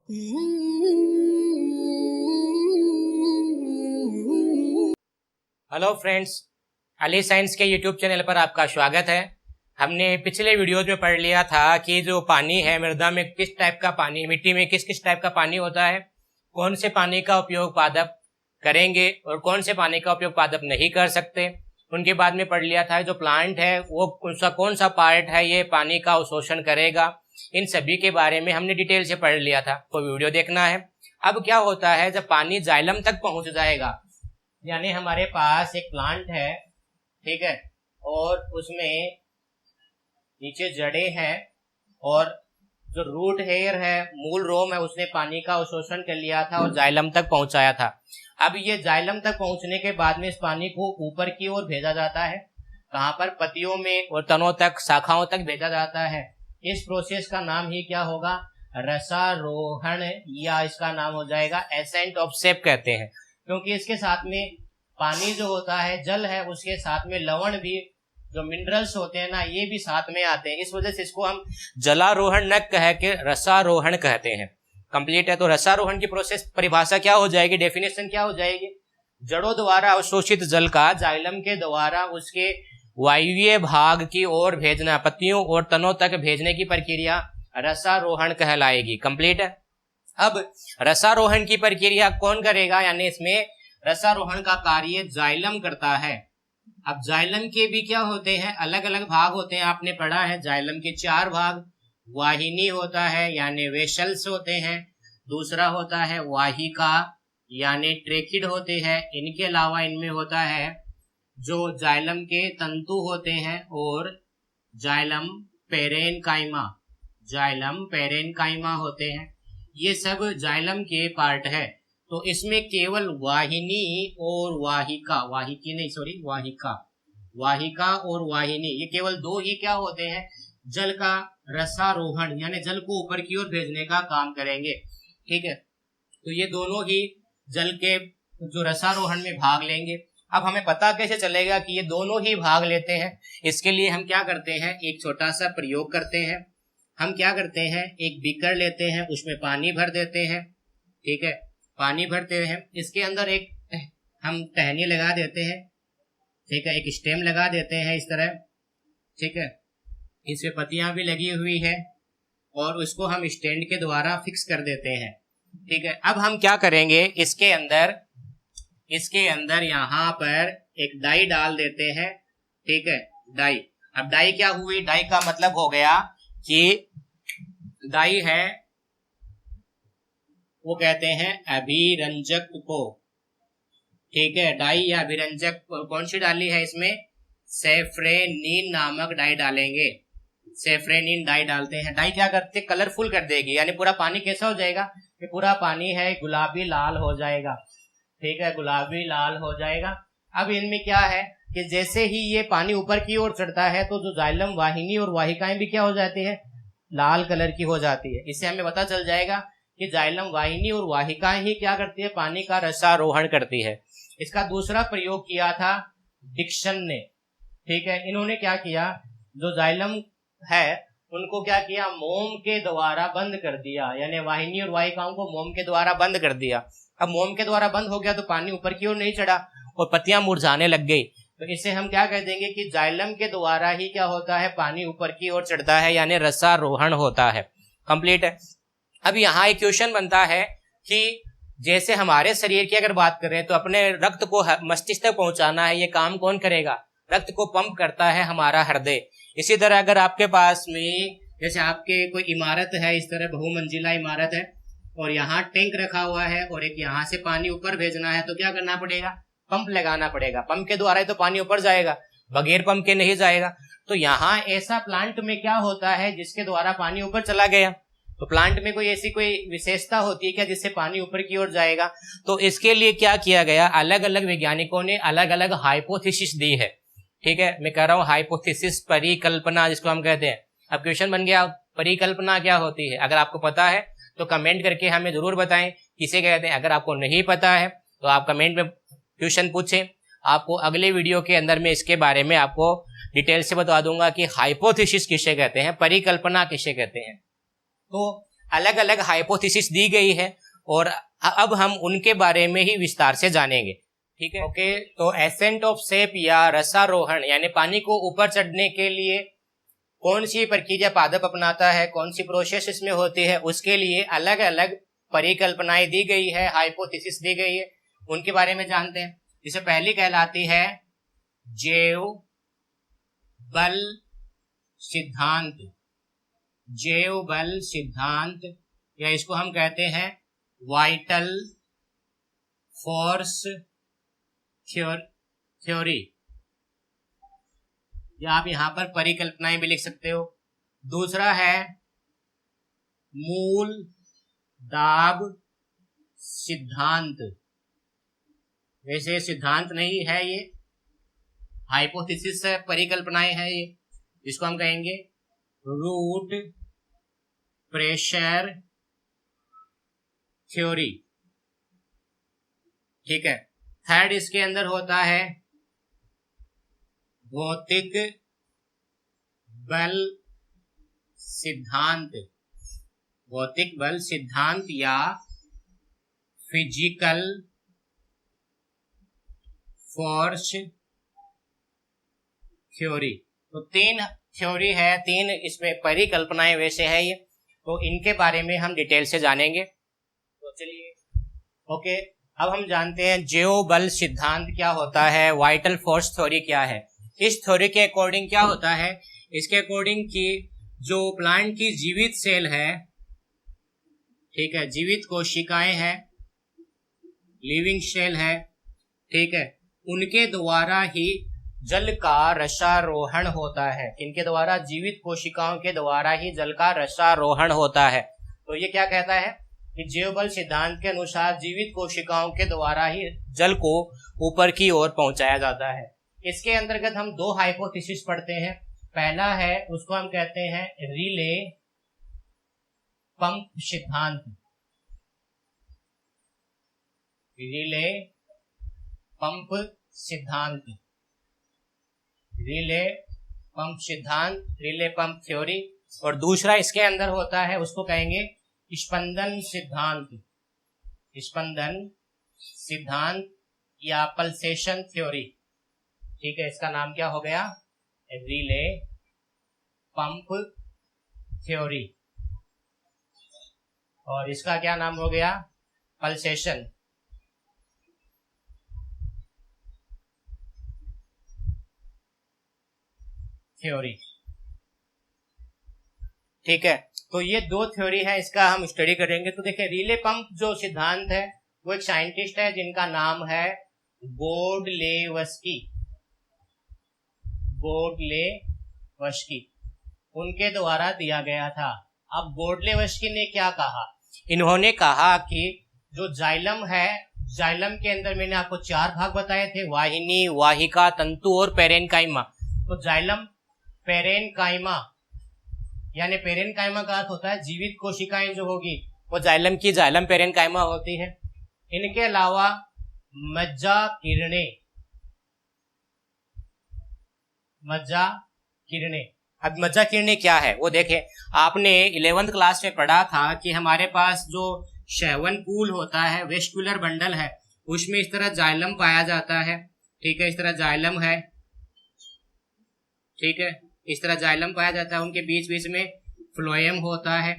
Hello friends, Ali science के YouTube channel पर आपका स्वागत है। हमने पिछले वीडियोज में पढ़ लिया था कि जो पानी है मृदा में किस टाइप का पानी, मिट्टी में किस किस टाइप का पानी होता है, कौन से पानी का उपयोग पादप करेंगे और कौन से पानी का उपयोग पादप नहीं कर सकते। उनके बाद में पढ़ लिया था जो प्लांट है वो कौन सा पार्ट है ये पानी का अवशोषण करेगा। इन सभी के बारे में हमने डिटेल से पढ़ लिया था, तो वीडियो देखना है। अब क्या होता है जब पानी जाइलम तक पहुंच जाएगा, यानी हमारे पास एक प्लांट है, ठीक है, और उसमें नीचे जड़ें हैं और जो रूट हेयर है, मूल रोम है, उसने पानी का अवशोषण कर लिया था और जाइलम तक पहुंचाया था। अब ये जाइलम तक पहुंचने के बाद में इस पानी को ऊपर की ओर भेजा जाता है, कहां पर, पत्तियों में और तनों तक, शाखाओं तक भेजा जाता है। इस प्रोसेस का नाम ही क्या होगा, रसारोहण, या इसका नाम हो जाएगा एसेंट ऑफ सेप कहते हैं, क्योंकि इसके साथ में पानी जो होता है, जल है, उसके साथ में लवण भी, जो मिनरल्स होते हैं ना, ये भी साथ में आते हैं। इस वजह से इसको हम जलारोहण न कह के रसारोहण कहते हैं। कंप्लीट है। तो रसारोहण की प्रोसेस परिभाषा क्या हो जाएगी, डेफिनेशन क्या हो जाएगी, जड़ों द्वारा अवशोषित जल का जाइलम के द्वारा उसके वायवीय भाग की ओर भेजना, पत्तियों और तनों तक भेजने की प्रक्रिया रसारोहण कहलाएगी। कंप्लीट है। अब रसारोहण की प्रक्रिया कौन करेगा, यानी इसमें रसारोहण का कार्य जाइलम करता है। अब जाइलम के भी क्या होते हैं, अलग अलग भाग होते हैं, आपने पढ़ा है जाइलम के 4 भाग। वाहिनी होता है यानी वेशल्स होते हैं, दूसरा होता है वाहिका यानी ट्रेकिड होते हैं, इनके अलावा इनमें होता है जो जाइलम के तंतु होते हैं और जाइलम पेरेनकाइमा, जाइलम पेरेनकाइमा होते हैं। ये सब जाइलम के पार्ट है। तो इसमें केवल वाहिनी और वाहिका, वाहिकी नहीं सॉरी वाहिका, वाहिका और वाहिनी, ये केवल 2 ही क्या होते हैं, जल का रसारोहण यानी जल को ऊपर की ओर भेजने का काम करेंगे। ठीक है, तो ये दोनों ही जल के जो रसारोहण में भाग लेंगे। अब हमें पता कैसे चलेगा कि ये दोनों ही भाग लेते हैं, इसके लिए हम क्या करते हैं, एक छोटा सा प्रयोग करते हैं। हम क्या करते हैं, एक बीकर लेते हैं, उसमें पानी भर देते हैं, ठीक है, पानी भरते हैं, इसके अंदर एक हम टहनी लगा देते हैं, ठीक है, एक स्टेम लगा देते हैं इस तरह, ठीक है, इसमें पत्तियां भी लगी हुई है और उसको हम स्टैंड के द्वारा फिक्स कर देते हैं। ठीक है, अब हम क्या करेंगे, इसके अंदर यहाँ पर एक डाई डाल देते हैं, ठीक है, डाई। अब डाई क्या हुई, डाई का मतलब हो गया कि डाई है वो कहते हैं अभिरंजक को, ठीक है, डाई या अभिरंजक कौन सी डाली है, इसमें सेफ्रेनिन नामक डाई डालेंगे, सेफ्रेनिन डाई डालते हैं। डाई क्या करते, कलरफुल कर देगी, यानी पूरा पानी कैसा हो जाएगा, कि पूरा पानी है गुलाबी लाल हो जाएगा, ठीक है, गुलाबी लाल हो जाएगा। अब इनमें क्या है कि जैसे ही ये पानी ऊपर की ओर चढ़ता है तो जो जाइलम वाहिनी और वाहिकाएं भी क्या हो जाती है, लाल कलर की हो जाती है। इससे हमें पता चल जाएगा कि जाइलम वाहिनी और वाहिकाएं ही क्या करती है, पानी का रसारोहण करती है। इसका दूसरा प्रयोग किया था डिक्सन ने, ठीक है, इन्होंने क्या किया, जो जाइलम है उनको क्या किया, मोम के द्वारा बंद कर दिया, यानी वाहिनी और वाहिकाओं को मोम के द्वारा बंद कर दिया। अब मोम के द्वारा बंद हो गया तो पानी ऊपर की ओर नहीं चढ़ा और पत्तियां मुरझाने लग गई, तो इसे हम क्या कह देंगे कि जाइलम के द्वारा ही क्या होता है, पानी ऊपर की ओर चढ़ता है, यानी रसारोहण होता है। कंप्लीट है। अब यहाँ एक क्वेश्चन बनता है कि जैसे हमारे शरीर की अगर बात करें तो अपने रक्त को मस्तिष्क तक पहुंचाना है, ये काम कौन करेगा, रक्त को पंप करता है हमारा हृदय। इसी तरह अगर आपके पास में जैसे आपके कोई इमारत है, इस तरह बहुमंजिला इमारत है और यहाँ टैंक रखा हुआ है और एक यहाँ से पानी ऊपर भेजना है, तो क्या करना पड़ेगा, पंप लगाना पड़ेगा। पंप के द्वारा ही तो पानी ऊपर जाएगा, बगैर पंप के नहीं जाएगा। तो यहाँ ऐसा प्लांट में क्या होता है जिसके द्वारा पानी ऊपर चला गया, तो प्लांट में कोई ऐसी कोई विशेषता होती है क्या जिससे पानी ऊपर की ओर जाएगा। तो इसके लिए क्या किया गया, अलग अलग वैज्ञानिकों ने अलग अलग हाइपोथेसिस दी है, ठीक है, मैं कह रहा हूँ हाइपोथेसिस, परिकल्पना जिसको हम कहते हैं। अब क्वेश्चन बन गया, परिकल्पना क्या होती है, अगर आपको पता है तो कमेंट करके हमें जरूर बताएं किसे कहते हैं। अगर आपको नहीं पता है तो आप कमेंट में क्वेश्चन पूछें, आपको अगले वीडियो के अंदर में इसके बारे में आपको डिटेल से बता दूंगा कि हाइपोथेसिस किसे कहते हैं, परिकल्पना किसे कहते हैं। तो अलग अलग हाइपोथेसिस दी गई है और अब हम उनके बारे में ही विस्तार से जानेंगे। ठीक है, ओके। तो एसेंट ऑफ शेप या रसारोहण यानी पानी को ऊपर चढ़ने के लिए कौन सी प्रक्रिया पादप अपनाता है, कौन सी प्रोसेस इसमें होती है, उसके लिए अलग अलग परिकल्पनाएं दी गई है, हाइपोथेसिस दी गई है, उनके बारे में जानते हैं। जिसे पहली कहलाती है जैव बल सिद्धांत। जैव बल सिद्धांत या इसको हम कहते हैं वाइटल फोर्स थ्योरी, या आप यहां पर परिकल्पनाएं भी लिख सकते हो। दूसरा है मूल दाब सिद्धांत। वैसे सिद्धांत नहीं है, ये हाइपोथेसिस है, परिकल्पनाएं हैं ये, जिसको हम कहेंगे रूट प्रेशर थ्योरी। ठीक है। थर्ड इसके अंदर होता है भौतिक बल सिद्धांत। भौतिक बल सिद्धांत या फिजिकल फोर्स थ्योरी। तो तीन थ्योरी है, तीन इसमें परिकल्पनाएं वैसे है ये, तो इनके बारे में हम डिटेल से जानेंगे। तो चलिए, ओके। अब हम जानते हैं जैव बल सिद्धांत क्या होता है, वाइटल फोर्स थ्योरी क्या है। इस थ्योरी के अकॉर्डिंग क्या होता है, इसके अकॉर्डिंग कि जो प्लांट की जीवित सेल है, ठीक है, जीवित कोशिकाएं हैं, लिविंग सेल है, ठीक है, उनके द्वारा ही जल का रसारोहण होता है। इनके द्वारा, जीवित कोशिकाओं के द्वारा ही जल का रसारोहण होता है। तो ये क्या कहता है कि जैव बल सिद्धांत के अनुसार जीवित कोशिकाओं के द्वारा ही जल को ऊपर की ओर पहुंचाया जाता है। इसके अंतर्गत हम दो हाइपोथेसिस पढ़ते हैं। पहला है, उसको हम कहते हैं रिले पंप सिद्धांत। रिले पंप सिद्धांत, रिले पंप सिद्धांत, रिले पंप थ्योरी। और दूसरा इसके अंदर होता है, उसको कहेंगे स्पंदन सिद्धांत। स्पंदन सिद्धांत या पल्सेशन थ्योरी। ठीक है, इसका नाम क्या हो गया, रिले पंप थ्योरी, और इसका क्या नाम हो गया, पल्सेशन थ्योरी। ठीक है, तो ये दो थ्योरी है, इसका हम स्टडी करेंगे। तो देखिए, रिले पंप जो सिद्धांत है, वो एक साइंटिस्ट है जिनका नाम है बोर्डलेवस्की। बोर्डलेवस्की, उनके द्वारा दिया गया था। अब बोर्डलेवस्की ने क्या कहा, इन्होंने कहा कि जो जाइलम है, जाइलम के अंदर मैंने आपको 4 भाग बताए थे, वाहिनी, वाहिका, तंतु और पेरेनकाइमा। तो जाइलम, पेरेनकाइमा, यानी पेरेनकाइमा का अर्थ होता है जीवित कोशिकाएं जो होगी वो जाइलम की जाइलम पेरेनकाइमा होती है। इनके अलावा मज्जा किरणें, मज्जा किरणें। अब मज्जा किरणें क्या है वो देखें। आपने 11th क्लास में पढ़ा था कि हमारे पास जो शैवन पूल होता है, वेस्कुलर बंडल है, उसमें इस तरह जाइलम पाया जाता है। ठीक है, इस तरह जाइलम है, ठीक है, इस तरह जाइलम पाया जाता है। उनके बीच बीच में फ्लोएम होता है,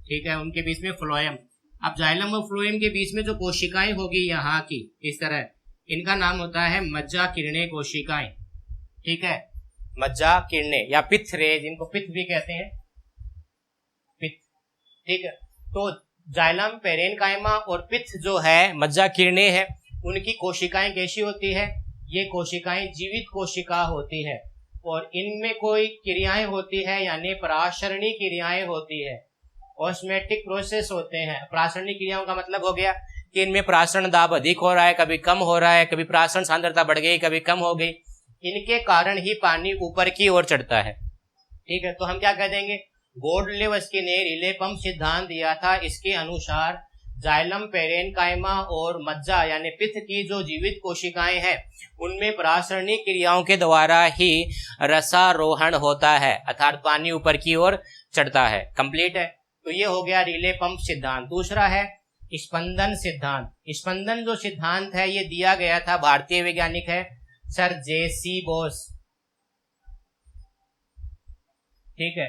ठीक है, उनके बीच में फ्लोएम। अब जाइलम और फ्लोएम के बीच में जो कोशिकाएं होगी यहाँ की, इस तरह, इनका नाम होता है मज्जा किरणें कोशिकाएं। ठीक है, मज्जा किरणें या पित्त रे, जिनको पित्त भी कहते हैं, पित्त। ठीक है, तो जाइलम, पेरेनकाइमा और पित्त जो है, मज्जा किरणें हैं, उनकी कोशिकाएं कैसी होती है, ये कोशिकाएं जीवित कोशिका होती है और इनमें कोई क्रियाएं होती है, यानी पराशरणी क्रियाएं होती है, ऑस्मेटिक प्रोसेस होते हैं। पराशरणी क्रियाओं का मतलब हो गया कि इनमें प्राशरण दाब अधिक हो रहा है, कभी कम हो रहा है, कभी प्राशरण सांद्रता बढ़ गई, कभी कम हो गई। इनके कारण ही पानी ऊपर की ओर चढ़ता है। ठीक है, तो हम क्या कह देंगे, बोर्डलेवस्की ने रिले पंप सिद्धांत दिया था। इसके अनुसार जाइलम, पेरेनकाइमा और मज्जा यानी पित्त की जो जीवित कोशिकाएं हैं, उनमें पराशरणी क्रियाओं के द्वारा ही रसारोहण होता है, अर्थात पानी ऊपर की ओर चढ़ता है। कंप्लीट है। तो ये हो गया रिले पंप सिद्धांत। दूसरा है स्पंदन सिद्धांत। स्पंदन जो सिद्धांत है ये दिया गया था, भारतीय वैज्ञानिक है सर जेसी बोस। ठीक है,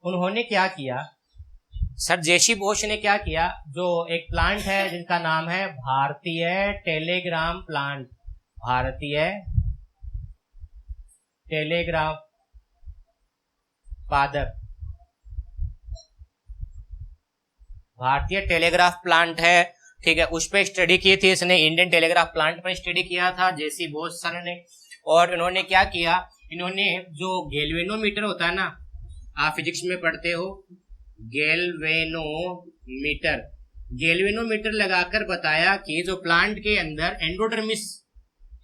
उन्होंने क्या किया, सर जेसी बोस ने क्या किया, जो एक प्लांट है जिनका नाम है भारतीय टेलीग्राफ प्लांट, भारतीय टेलीग्राफ पादप, भारतीय टेलीग्राफ प्लांट है। ठीक है, उस पर स्टडी की थी इसने, इंडियन टेलीग्राफ प्लांट पर स्टडी किया था जेसी बोस सर ने। और इन्होंने क्या किया, इन्होंने जो गैल्वेनोमीटर होता है ना, आप फिजिक्स में पढ़ते हो, गैल्वेनोमीटर, गैल्वेनोमीटर लगाकर बताया कि जो प्लांट के अंदर एंडोडर्मिस,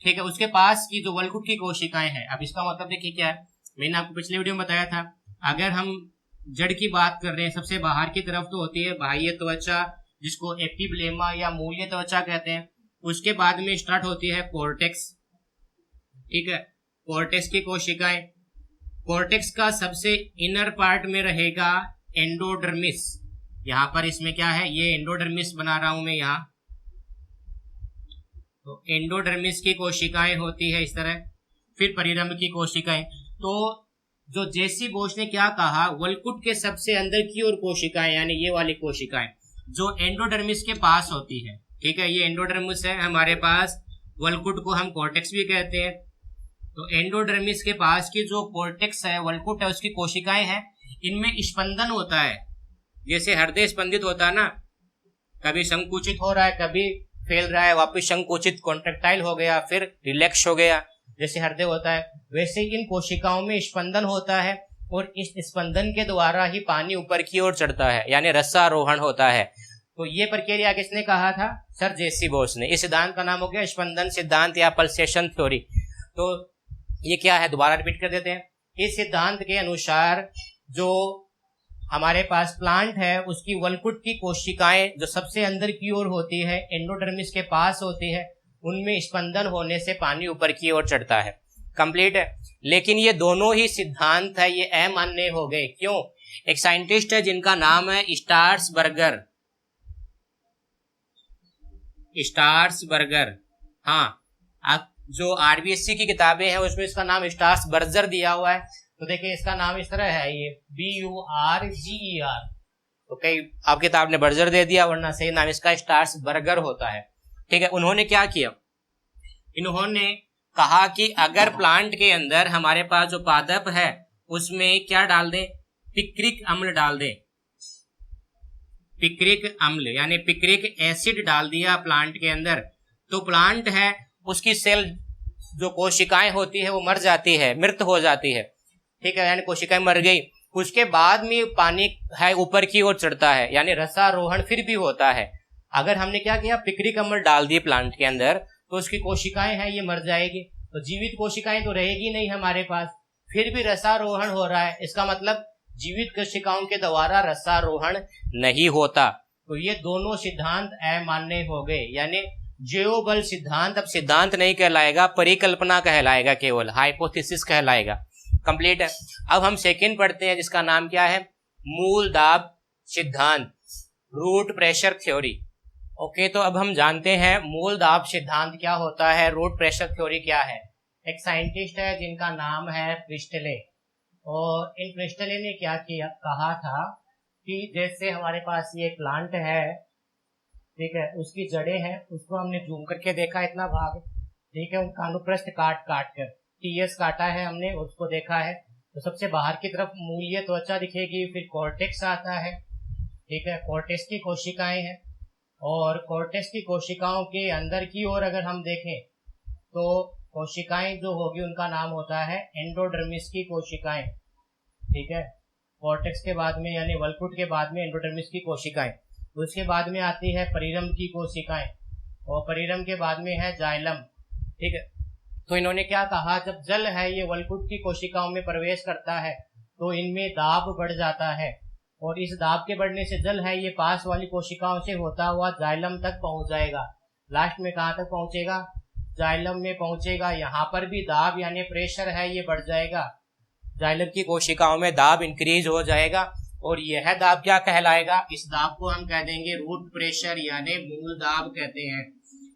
ठीक है, उसके पास की जो वलकुट की कोशिकाएं हैं। अब इसका मतलब देखिए क्या है, मैंने आपको पिछले वीडियो में बताया था, अगर हम जड़ की बात कर रहे हैं, सबसे बाहर की तरफ तो होती है बाह्य त्वचा, जिसको एपिब्लेमा या मूल्य त्वचा कहते हैं। उसके बाद में स्टार्ट होती है कॉर्टेक्स। ठीक है, कॉर्टेक्स की कोशिकाएं, कॉर्टेक्स का सबसे इनर पार्ट में रहेगा एंडोडर्मिस। यहां पर इसमें क्या है, ये एंडोडर्मिस बना रहा हूं मैं यहाँ, तो एंडोडर्मिस की कोशिकाएं होती है इस तरह। फिर परिरंभ की कोशिकाएं। तो जो जेसी बोस ने क्या कहा, वलकुट के सबसे अंदर की ओर कोशिकाएं, यानी ये वाली कोशिकाएं जो एंडोडर्मिस के पास होती है। ठीक है, ये एंडोडर्मिस है हमारे पास, वलकुट को हम कॉर्टेक्स भी कहते हैं। तो एंडोडर्मिस के पास की जो कॉर्टेक्स है, वलकुट है, उसकी कोशिकाएं हैं, इनमें स्पंदन होता है। जैसे हृदय स्पंदित होता है ना, कभी संकुचित हो रहा है, कभी फैल रहा है, वापस संकुचित कॉन्ट्रेक्टाइल हो गया, फिर रिलैक्स हो गया, जैसे हृदय होता है, वैसे इन कोशिकाओं में स्पंदन होता है। और इस स्पंदन के द्वारा ही पानी ऊपर की ओर चढ़ता है, यानी रसारोहण होता है। तो ये प्रक्रिया किसने कहा था, सर जेसी बोस ने। इस सिद्धांत का नाम हो गया स्पंदन सिद्धांत या पल्सेशन थ्योरी। तो ये क्या है, दोबारा रिपीट कर देते हैं। इस सिद्धांत के अनुसार जो हमारे पास प्लांट है, उसकी वलकुट की कोशिकाएं जो सबसे अंदर की ओर होती है, एंडोडर्मिस के पास होती है, उनमें स्पंदन होने से पानी ऊपर की ओर चढ़ता है। कंप्लीट है। लेकिन ये दोनों ही सिद्धांत है, ये अमान्य हो गए। क्यों? एक साइंटिस्ट है जिनका नाम है स्टार्सबर्गर, स्टार्सबर्गर। हाँ, आप जो आरबीएससी की किताबें हैं उसमें इसका नाम स्टार्सबर्गर दिया हुआ है। तो देखिए इसका नाम इस तरह है, ये BURGER। तो कई आप किताब ने बर्जर दे दिया, वरना सही नाम इसका स्टार्सबर्गर होता है। ठीक है, उन्होंने क्या किया, इन्होंने कहा कि अगर प्लांट के अंदर हमारे पास जो पादप है उसमें क्या डाल दें, पिक्रिक अम्ल डाल दें, पिक्रिक अम्ल यानी पिक्रिक एसिड डाल दिया प्लांट के अंदर, तो प्लांट है उसकी सेल जो कोशिकाएं होती है वो मर जाती है, मृत हो जाती है। ठीक है, यानी कोशिकाएं मर गई। उसके बाद में पानी है ऊपर की ओर चढ़ता है, यानी रसारोहण फिर भी होता है। अगर हमने क्या किया, पिक्रिक अम्ल डाल दिए प्लांट के अंदर, तो उसकी कोशिकाएं हैं ये मर जाएगी, तो जीवित कोशिकाएं तो रहेगी नहीं हमारे पास, फिर भी रसारोहण हो रहा है। इसका मतलब जीवित कोशिकाओं के द्वारा रसारोहण नहीं होता। तो ये दोनों सिद्धांत अमान्य हो गए, यानी जैव सिद्धांत अब सिद्धांत नहीं कहलाएगा, परिकल्पना कहलाएगा, केवल हाइपोथेसिस कहलाएगा। कंप्लीट है। अब हम सेकंड पढ़ते हैं जिसका नाम क्या है, मूल दाब सिद्धांत, रूट प्रेशर थ्योरी। ओके, तो अब हम जानते हैं मूल दाब सिद्धांत क्या होता है, रूट प्रेशर थ्योरी क्या है। एक साइंटिस्ट है जिनका नाम है प्रिस्टले, और इन प्रिस्टले ने क्या किया, कहा था कि जैसे हमारे पास ये प्लांट है, ठीक है, उसकी जड़ें हैं, उसको हमने जूम करके देखा इतना भाग, ठीक है, उनका अनुप्रस्थ काट कर TS काटा है हमने, उसको देखा है। तो सबसे बाहर की तरफ मूल्य त्वचा दिखेगी, फिर कॉर्टेक्स आता है, ठीक है, कॉर्टेक्स की कोशिकाएं हैं, और कॉर्टेक्स की कोशिकाओं के अंदर की ओर अगर हम देखें तो कोशिकाएं जो होगी उनका नाम होता है एंडोडर्मिस की कोशिकाएं। ठीक है, कॉर्टेक्स के बाद में यानी वलकुट के बाद में एंडोडर्मिस की कोशिकाएं, उसके बाद में आती है परिरंभ की कोशिकाएं, और परिरंभ के बाद में है जाइलम। ठीक है, तो इन्होंने क्या कहा, जब जल है ये वलकुट की कोशिकाओं में प्रवेश करता है तो इनमें दाब बढ़ जाता है, और इस दाब के बढ़ने से जल है ये पास वाली कोशिकाओं से होता हुआ जाइलम तक पहुंच जाएगा। लास्ट में कहाँ तक पहुंचेगा, जाइलम में पहुंचेगा। यहाँ पर भी दाब यानी प्रेशर है ये बढ़ जाएगा, जाइलम की कोशिकाओं में दाब इंक्रीज हो जाएगा, और यह दाब क्या कहलाएगा? इस दाब को हम कह देंगे रूट प्रेशर यानी मूल दाब कहते हैं।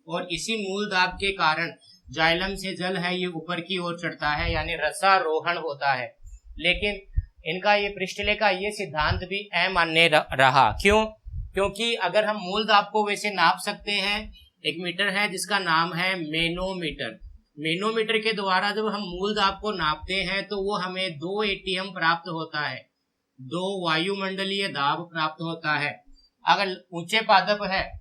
और इसी मूल दाब के कारण जाइलम से जल है ये ऊपर की ओर चढ़ता है यानी रसारोहण होता है। लेकिन इनका ये प्रिस्टले का ये सिद्धांत भी अमान्य रहा। क्यों? क्योंकि अगर हम मूल दाब को वैसे नाप सकते हैं, एक मीटर है जिसका नाम है मैनोमीटर। मैनोमीटर के द्वारा जब हम मूल दाब को नापते हैं तो वो हमें 2 एटीएम प्राप्त होता है, 2 वायुमंडलीय दाब प्राप्त होता है। अगर ऊंचे पादप है,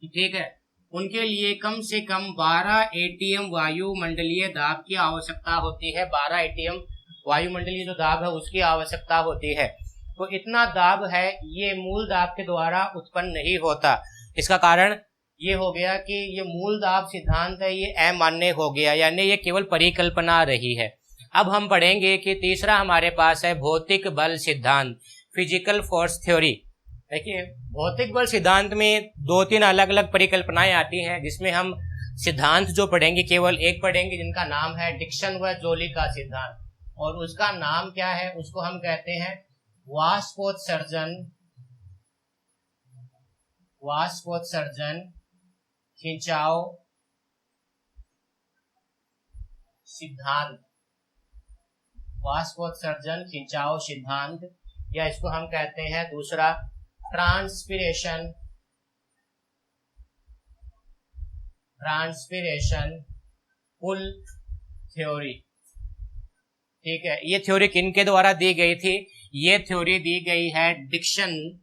ठीक है, उनके लिए कम से कम 12 एटीएम वायुमंडलीय दाब की आवश्यकता होती है। 12 एटीएम वायुमंडलीय जो दाब है उसकी आवश्यकता होती है। तो इतना दाब है ये मूल दाब के द्वारा उत्पन्न नहीं होता। इसका कारण ये हो गया कि ये मूल दाब सिद्धांत है ये अमान्य हो गया, यानी ये केवल परिकल्पना रही है। अब हम पढ़ेंगे कि तीसरा हमारे पास है भौतिक बल सिद्धांत, फिजिकल फोर्स थ्योरी। देखिए, भौतिक बल सिद्धांत में 2-3 अलग अलग परिकल्पनाएं आती हैं, जिसमें हम सिद्धांत जो पढ़ेंगे केवल एक पढ़ेंगे जिनका नाम है डिक्सन व जोली का सिद्धांत। और उसका नाम क्या है? उसको हम कहते हैं वाष्पोत्सर्जन खिंचाव सिद्धांत। वाष्पोत्सर्जन खिंचाव सिद्धांत, या इसको हम कहते हैं दूसरा ट्रांसपिरेशन पुल थ्योरी। ठीक है, ये थ्योरी किनके द्वारा दी गई थी? ये थ्योरी दी गई है डिक्सन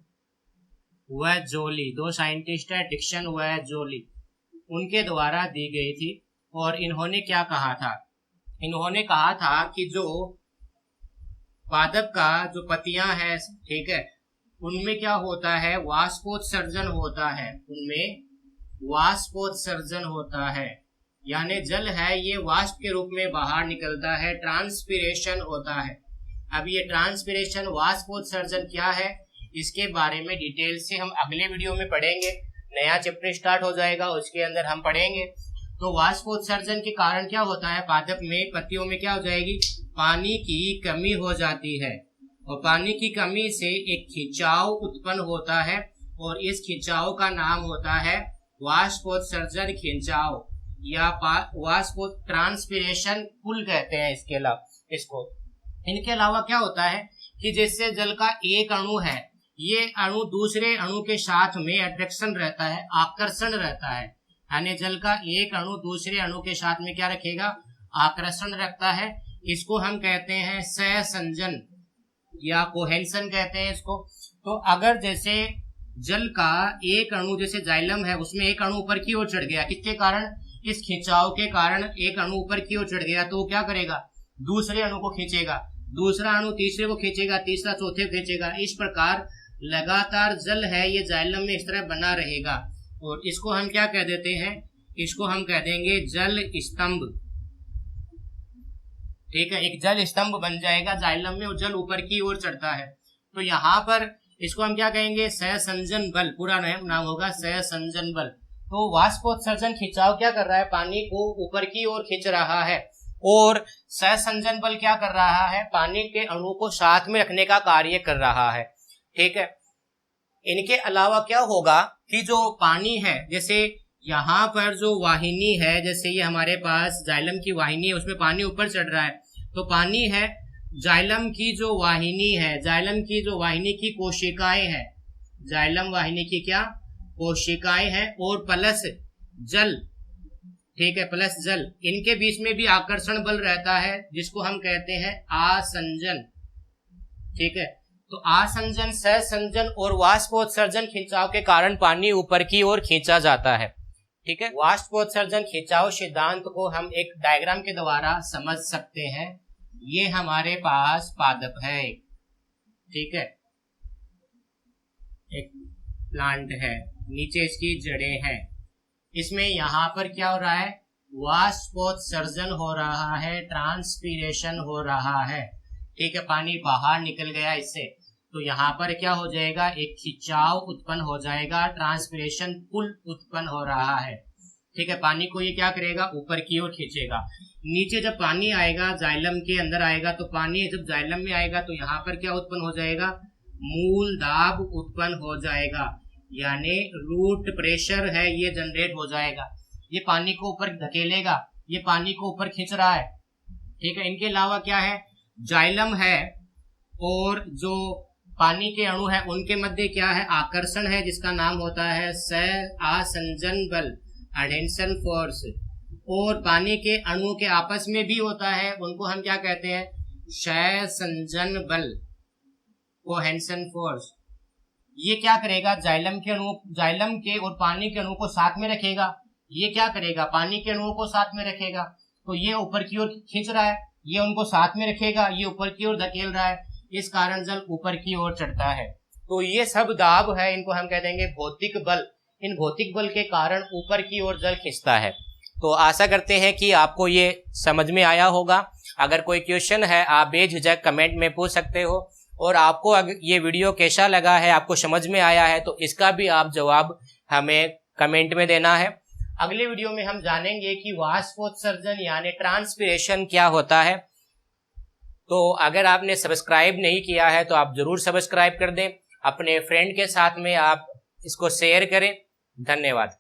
व जोली, 2 साइंटिस्ट है डिक्सन व जोली, उनके द्वारा दी गई थी। और इन्होंने क्या कहा था? इन्होंने कहा था कि जो पादप का जो पत्तियां हैं, ठीक है, उनमें क्या होता है? वाष्पोत्सर्जन होता है, उनमें वाष्पोत्सर्जन होता है, यानी जल है ये वाष्प के रूप में बाहर निकलता है, ट्रांसपिरेशन होता है। अब ये ट्रांसपिरेशन वाष्पोत्सर्जन क्या है, इसके बारे में डिटेल से हम अगले वीडियो में पढ़ेंगे। नया चैप्टर स्टार्ट हो जाएगा, उसके अंदर हम पढ़ेंगे। तो वाष्पोत्सर्जन के कारण क्या होता है? पादप में, पत्तियों में क्या हो जाएगी? पानी की कमी हो जाती है, और पानी की कमी से एक खिंचाव उत्पन्न होता है, और इस खिंचाव का नाम होता है वाष्पोत्सर्जन खिंचाव या ट्रांसपिरेशन पुल कहते हैं इसके अलावा इसको। इनके अलावा क्या होता है कि जैसे जल का एक अणु है, ये अणु दूसरे अणु के साथ में अट्रैक्शन रहता है, आकर्षण रहता है, यानी जल का एक अणु दूसरे अणु के साथ में क्या रखेगा? आकर्षण रखता है। इसको हम कहते हैं सहसंजन या कोहेंशन कहते हैं इसको। तो अगर जैसे जल का एक अणु, जैसे जाइलम है, उसमें एक अणु ऊपर की ओर चढ़ गया, किसके कारण? इस खिंचाव के कारण एक अणु ऊपर की ओर चढ़ गया, तो वो क्या करेगा? दूसरे अणु को खींचेगा, दूसरा अणु तीसरे को खींचेगा, तीसरा चौथे को खींचेगा। इस प्रकार लगातार जल है ये जाइलम में इस तरह बना रहेगा, और इसको हम क्या कह देते हैं? इसको हम कह देंगे जल स्तंभ। ठीक है, एक जल स्तंभ बन जाएगा जाइलम में, और जल ऊपर की ओर चढ़ता है। तो यहाँ पर इसको हम क्या कहेंगे? सहसंजन बल, पूरा नाम होगा सहसंजन बल। तो वाष्पोत्सर्जन खिंचाव क्या कर रहा है? पानी को ऊपर की ओर खींच रहा है, और सहसंजन बल क्या कर रहा है? पानी के अणु को साथ में रखने का कार्य कर रहा है। ठीक है, इनके अलावा क्या होगा कि जो पानी है, जैसे यहाँ पर जो वाहिनी है, जैसे ये हमारे पास जाइलम की वाहिनी है, उसमें पानी ऊपर चढ़ रहा है, तो पानी है जाइलम की जो वाहिनी है, जाइलम की जो वाहिनी की कोशिकाएं हैं, जाइलम वाहिनी की क्या कोशिकाएं हैं, और प्लस जल, ठीक है, प्लस जल, इनके बीच में भी आकर्षण बल रहता है, जिसको हम कहते हैं आसंजन। ठीक है, तो आसंजन, सहसंजन और वाष्पोत्सर्जन खिंचाव के कारण पानी ऊपर की ओर खींचा जाता है। ठीक है, वाष्पोत्सर्जन खिंचाव सिद्धांत को हम एक डायग्राम के द्वारा समझ सकते हैं। ये हमारे पास पादप है, ठीक है, एक प्लांट है, नीचे इसकी जड़ें हैं, इसमें यहाँ पर क्या हो रहा है? वाष्पोत्सर्जन हो रहा है, ट्रांसपीरेशन हो रहा है। ठीक है, पानी बाहर निकल गया इससे, तो यहाँ पर क्या हो जाएगा? एक खिंचाव उत्पन्न हो जाएगा, ट्रांसपीरेशन पुल उत्पन्न हो रहा है। ठीक है, पानी को ये क्या करेगा? ऊपर की ओर खींचेगा। नीचे जब पानी आएगा, जाइलम के अंदर आएगा, तो पानी जब जाइलम में आएगा तो यहाँ पर क्या उत्पन्न हो जाएगा? मूल दाब उत्पन्न हो जाएगा, यानी रूट प्रेशर है ये जनरेट हो जाएगा। ये पानी को ऊपर धकेलेगा, ये पानी को ऊपर खींच रहा है, ठीक है। इनके अलावा क्या है, जाइलम है और जो पानी के अणु है उनके मध्य क्या है, आकर्षण है, जिसका नाम होता है सह आसंजन बल, एडहेंशन फोर्स। और पानी के अणुओं के आपस में भी होता है, उनको हम क्या कहते हैं, सहसंजन बल, कोहेंशन फोर्स। ये क्या करेगा, जाइलम के और पानी के अणुओं को साथ में रखेगा। ये क्या करेगा, पानी के अणुओं को साथ में रखेगा, तो ये ऊपर की ओर खींच रहा है, ये उनको साथ में रखेगा, ये ऊपर की ओर धकेल रहा है, इस कारण जल ऊपर की ओर चढ़ता है। तो ये सब दाब है, इनको हम कह देंगे भौतिक बल। इन भौतिक बल के कारण ऊपर की ओर जल खिंचता है। तो आशा करते हैं कि आपको ये समझ में आया होगा। अगर कोई क्वेश्चन है आप बेझिझक कमेंट में पूछ सकते हो, और आपको अगर ये वीडियो कैसा लगा है, आपको समझ में आया है, तो इसका भी आप जवाब हमें कमेंट में देना है। अगले वीडियो में हम जानेंगे कि वाष्पोत्सर्जन यानी ट्रांसपिरेशन क्या होता है। तो अगर आपने सब्सक्राइब नहीं किया है तो आप जरूर सब्सक्राइब कर दें, अपने फ्रेंड के साथ में आप इसको शेयर करें। धन्यवाद।